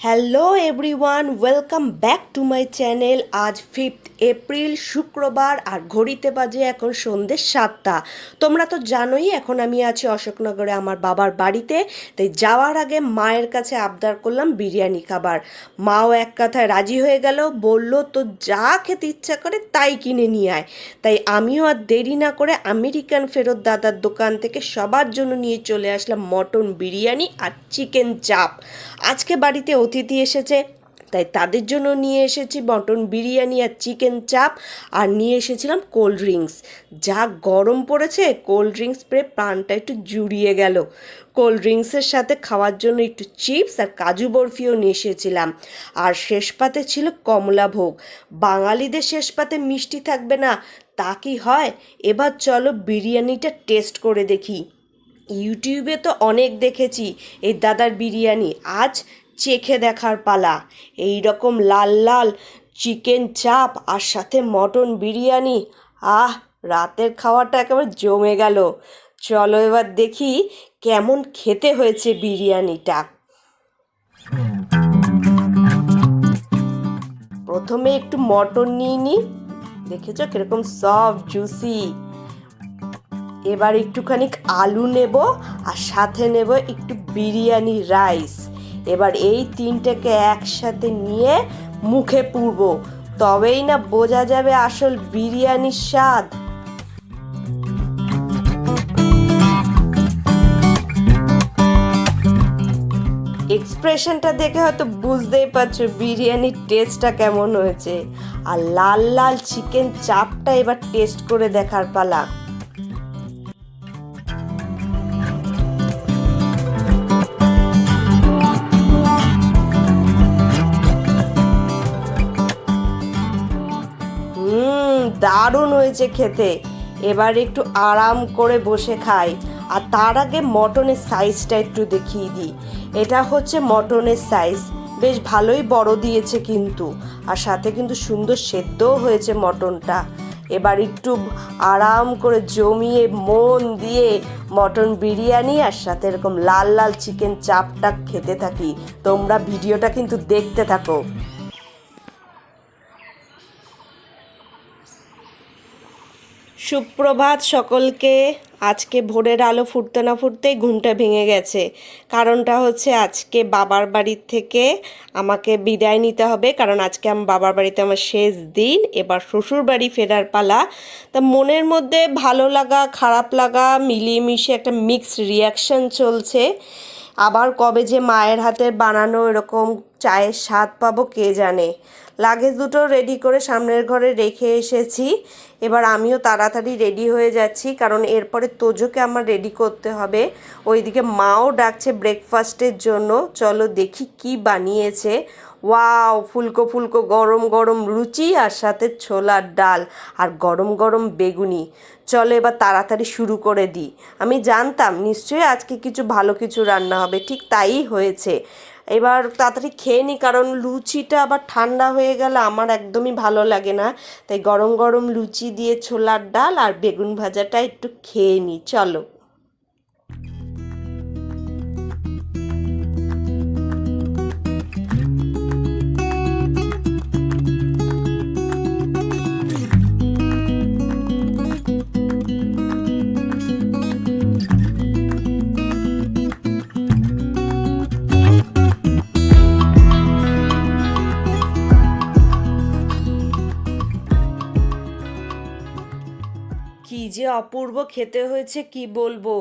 Hello everyone, welcome back to my channel. আজ 5th April শুক্রবার আর ঘড়িতে বাজে এখন সন্ধ্যে 7টা। তোমরা তো জানোই এখন আমি আছি অশোকনগরে আমার বাবার বাড়িতে। তাই যাওয়ার আগে মায়ের কাছে আবদার করলাম বিরিয়ানি খাবার। মাও এক কথায় রাজি হয়ে গেল, বলল তো যা খেতে ইচ্ছা করে তাই কিনে নিয়ে আয়। তাই আমিও আর দেরি না করে আমেরিকান ফেরত দাদার দোকান থেকে সবার জন্য নিয়ে চলে আসলাম মটন বিরিয়ানি আর চিকেন চাপ। আজকে বাড়িতে অতিথি এসেছে, তাই তাদের জন্য নিয়ে এসেছি মটন বিরিয়ানি আর চিকেন চাপ, আর নিয়ে এসেছিলাম কোল্ড ড্রিঙ্কস। যা গরম পড়েছে, কোল্ড ড্রিঙ্কস পেয়ে প্রাণটা একটু জুড়িয়ে গেল। কোল্ড ড্রিঙ্কসের সাথে খাওয়ার জন্য একটু চিপস আর কাজু বরফিও নিয়ে এসেছিলাম। আর শেষ পাতে ছিল কমলাভোগ। বাঙালিদের শেষ পাতে মিষ্টি থাকবে না তা কি হয়? এবার চলো বিরিয়ানিটা টেস্ট করে দেখি। ইউটিউবে তো অনেক দেখেছি এই দাদার বিরিয়ানি, আজ চেখে দেখার পালা। এই রকম লাল লাল চিকেন চাপ আর সাথে মটন বিরিয়ানি, আহ, রাতের খাওয়াটা একেবারে জমে গেল। চলো এবার দেখি কেমন খেতে হয়েছে বিরিয়ানিটা। প্রথমে একটু মটন নিয়ে নিই, দেখেছো কিরকম সফট জুসি। এবার একটুখানি আলু নেব আর সাথে নেব একটু বিরিয়ানি রাইস। এবার এই তিনটাকে একসাথে নিয়ে মুখে পুরব, তবেই না বোঝা যাবে আসল বিরিয়ানির স্বাদ। এক্সপ্রেশনটা দেখে হয়তো বুঝতেই পারছো বিরিয়ানির টেস্টটা কেমন হয়েছে। আর লাল লাল চিকেন চাপটা এবার টেস্ট করে দেখার পালা। দারুণ হয়েছে খেতে। এবার একটু আরাম করে বসে খাই। আর তার আগে মটনের সাইজটা একটু দেখিয়ে দিই। এটা হচ্ছে মটনের সাইজ, বেশ ভালোই বড় দিয়েছে কিন্তু, আর সাথে কিন্তু সুন্দর সেদ্ধও হয়েছে মটনটা। এবার একটু আরাম করে জমিয়ে মন দিয়ে মটন বিরিয়ানি আর সাথে এরকম লাল লাল চিকেন চাপটা খেতে থাকি। তোমরা ভিডিওটা কিন্তু দেখতে থাকো। সুপ্রভাত সকলকে। আজকে ভোরের আলো ফুটতে না ফুটতেই ঘুমটা ভেঙে গেছে। কারণটা হচ্ছে আজকে বাবার বাড়ির থেকে আমাকে বিদায় নিতে হবে, কারণ আজকে আমার বাবার বাড়িতে আমার শেষ দিন। এবার শ্বশুর বাড়ি ফেরার পালা। তা মনের মধ্যে ভালো লাগা খারাপ লাগা মিলিয়ে মিশিয়ে একটা মিক্সড রিয়াকশান চলছে। আবার কবে যে মায়ের হাতের বানানো এরকম চায়ের স্বাদ পাবো কে জানে। লাগেজ দুটো রেডি করে সামনের ঘরে রেখে এসেছি। এবার আমিও তাড়াতাড়ি রেডি হয়ে যাচ্ছি, কারণ এরপরে তোজোকে আমার রেডি করতে হবে। ওইদিকে মাও ডাকছে ব্রেকফাস্টের জন্য। চলো দেখি কি বানিয়েছে। ওয়াও, ফুলকো ফুলকো গরম গরম লুচি আর সাথে ছোলার ডাল আর গরম গরম বেগুনি। চলো এবার তাড়াতাড়ি শুরু করে দিই। আমি জানতাম নিশ্চয়ই আজকে কিছু ভালো কিছু রান্না হবে, ঠিক তাই হয়েছে। এবার তাড়াতাড়ি খেয়ে নিই, কারণ লুচিটা আবার ঠান্ডা হয়ে গেলে আমার একদমই ভালো লাগে না। তাই গরম গরম লুচি দিয়ে ছোলার ডাল আর বেগুন ভাজাটা একটু খেয়ে নিই। চলো। কি যে অপূর্ব খেতে হয়েছে কি বলবো।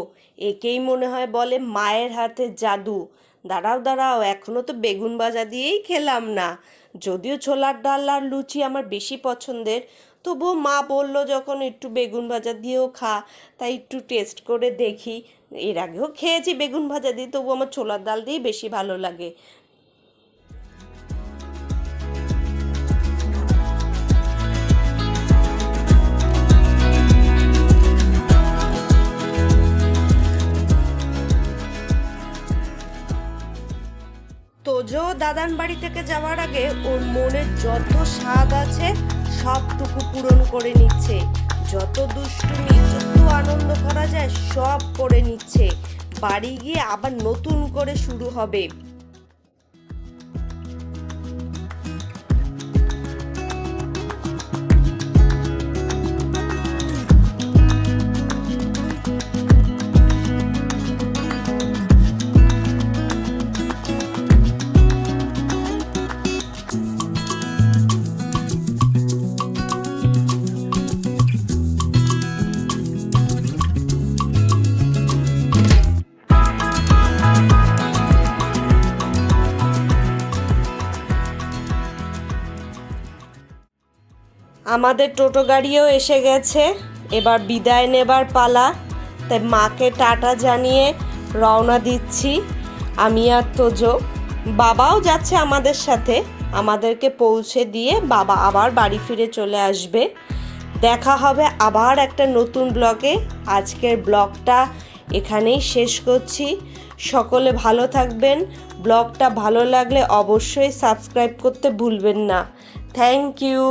একেই মনে হয় বলে মায়ের হাতে জাদু। দাঁড়াও দাঁড়াও, এখনো তো বেগুন ভাজা দিয়েই খেলাম না। যদিও ছোলার ডাল আর লুচি আমার বেশি পছন্দের, তবুও মা বলল যখন একটু বেগুন ভাজা দিয়েও খা, তাই একটু টেস্ট করে দেখি। এর আগেও খেয়েছি বেগুন ভাজা দিয়ে, তবু আমার ছোলার ডাল দিয়েই বেশি ভালো লাগে। তোজো দাদান বাড়ি থেকে যাওয়ার আগে ওর মনের যত স্বাদ আছে সবটুকু পূরণ করে নিচ্ছে। যত দুষ্টুমি যত আনন্দ করা যায় সব করে নিচ্ছে। বাড়ি গিয়ে আবার নতুন করে শুরু হবে। আমাদের টোটো গাড়িও এসে গেছে, এবার বিদায় নেবার পালা। তাই মাকে টাটা জানিয়ে রওনা দিচ্ছি আমি আর তোজো। বাবাও যাচ্ছে আমাদের সাথে, আমাদেরকে পৌঁছে দিয়ে বাবা আবার বাড়ি ফিরে চলে আসবে। দেখা হবে আবার একটা নতুন ব্লগে। আজকের ব্লগটা এখানেই শেষ করছি। সকলে ভালো থাকবেন। ব্লগটা ভালো লাগলে অবশ্যই সাবস্ক্রাইব করতে ভুলবেন না। Thank you.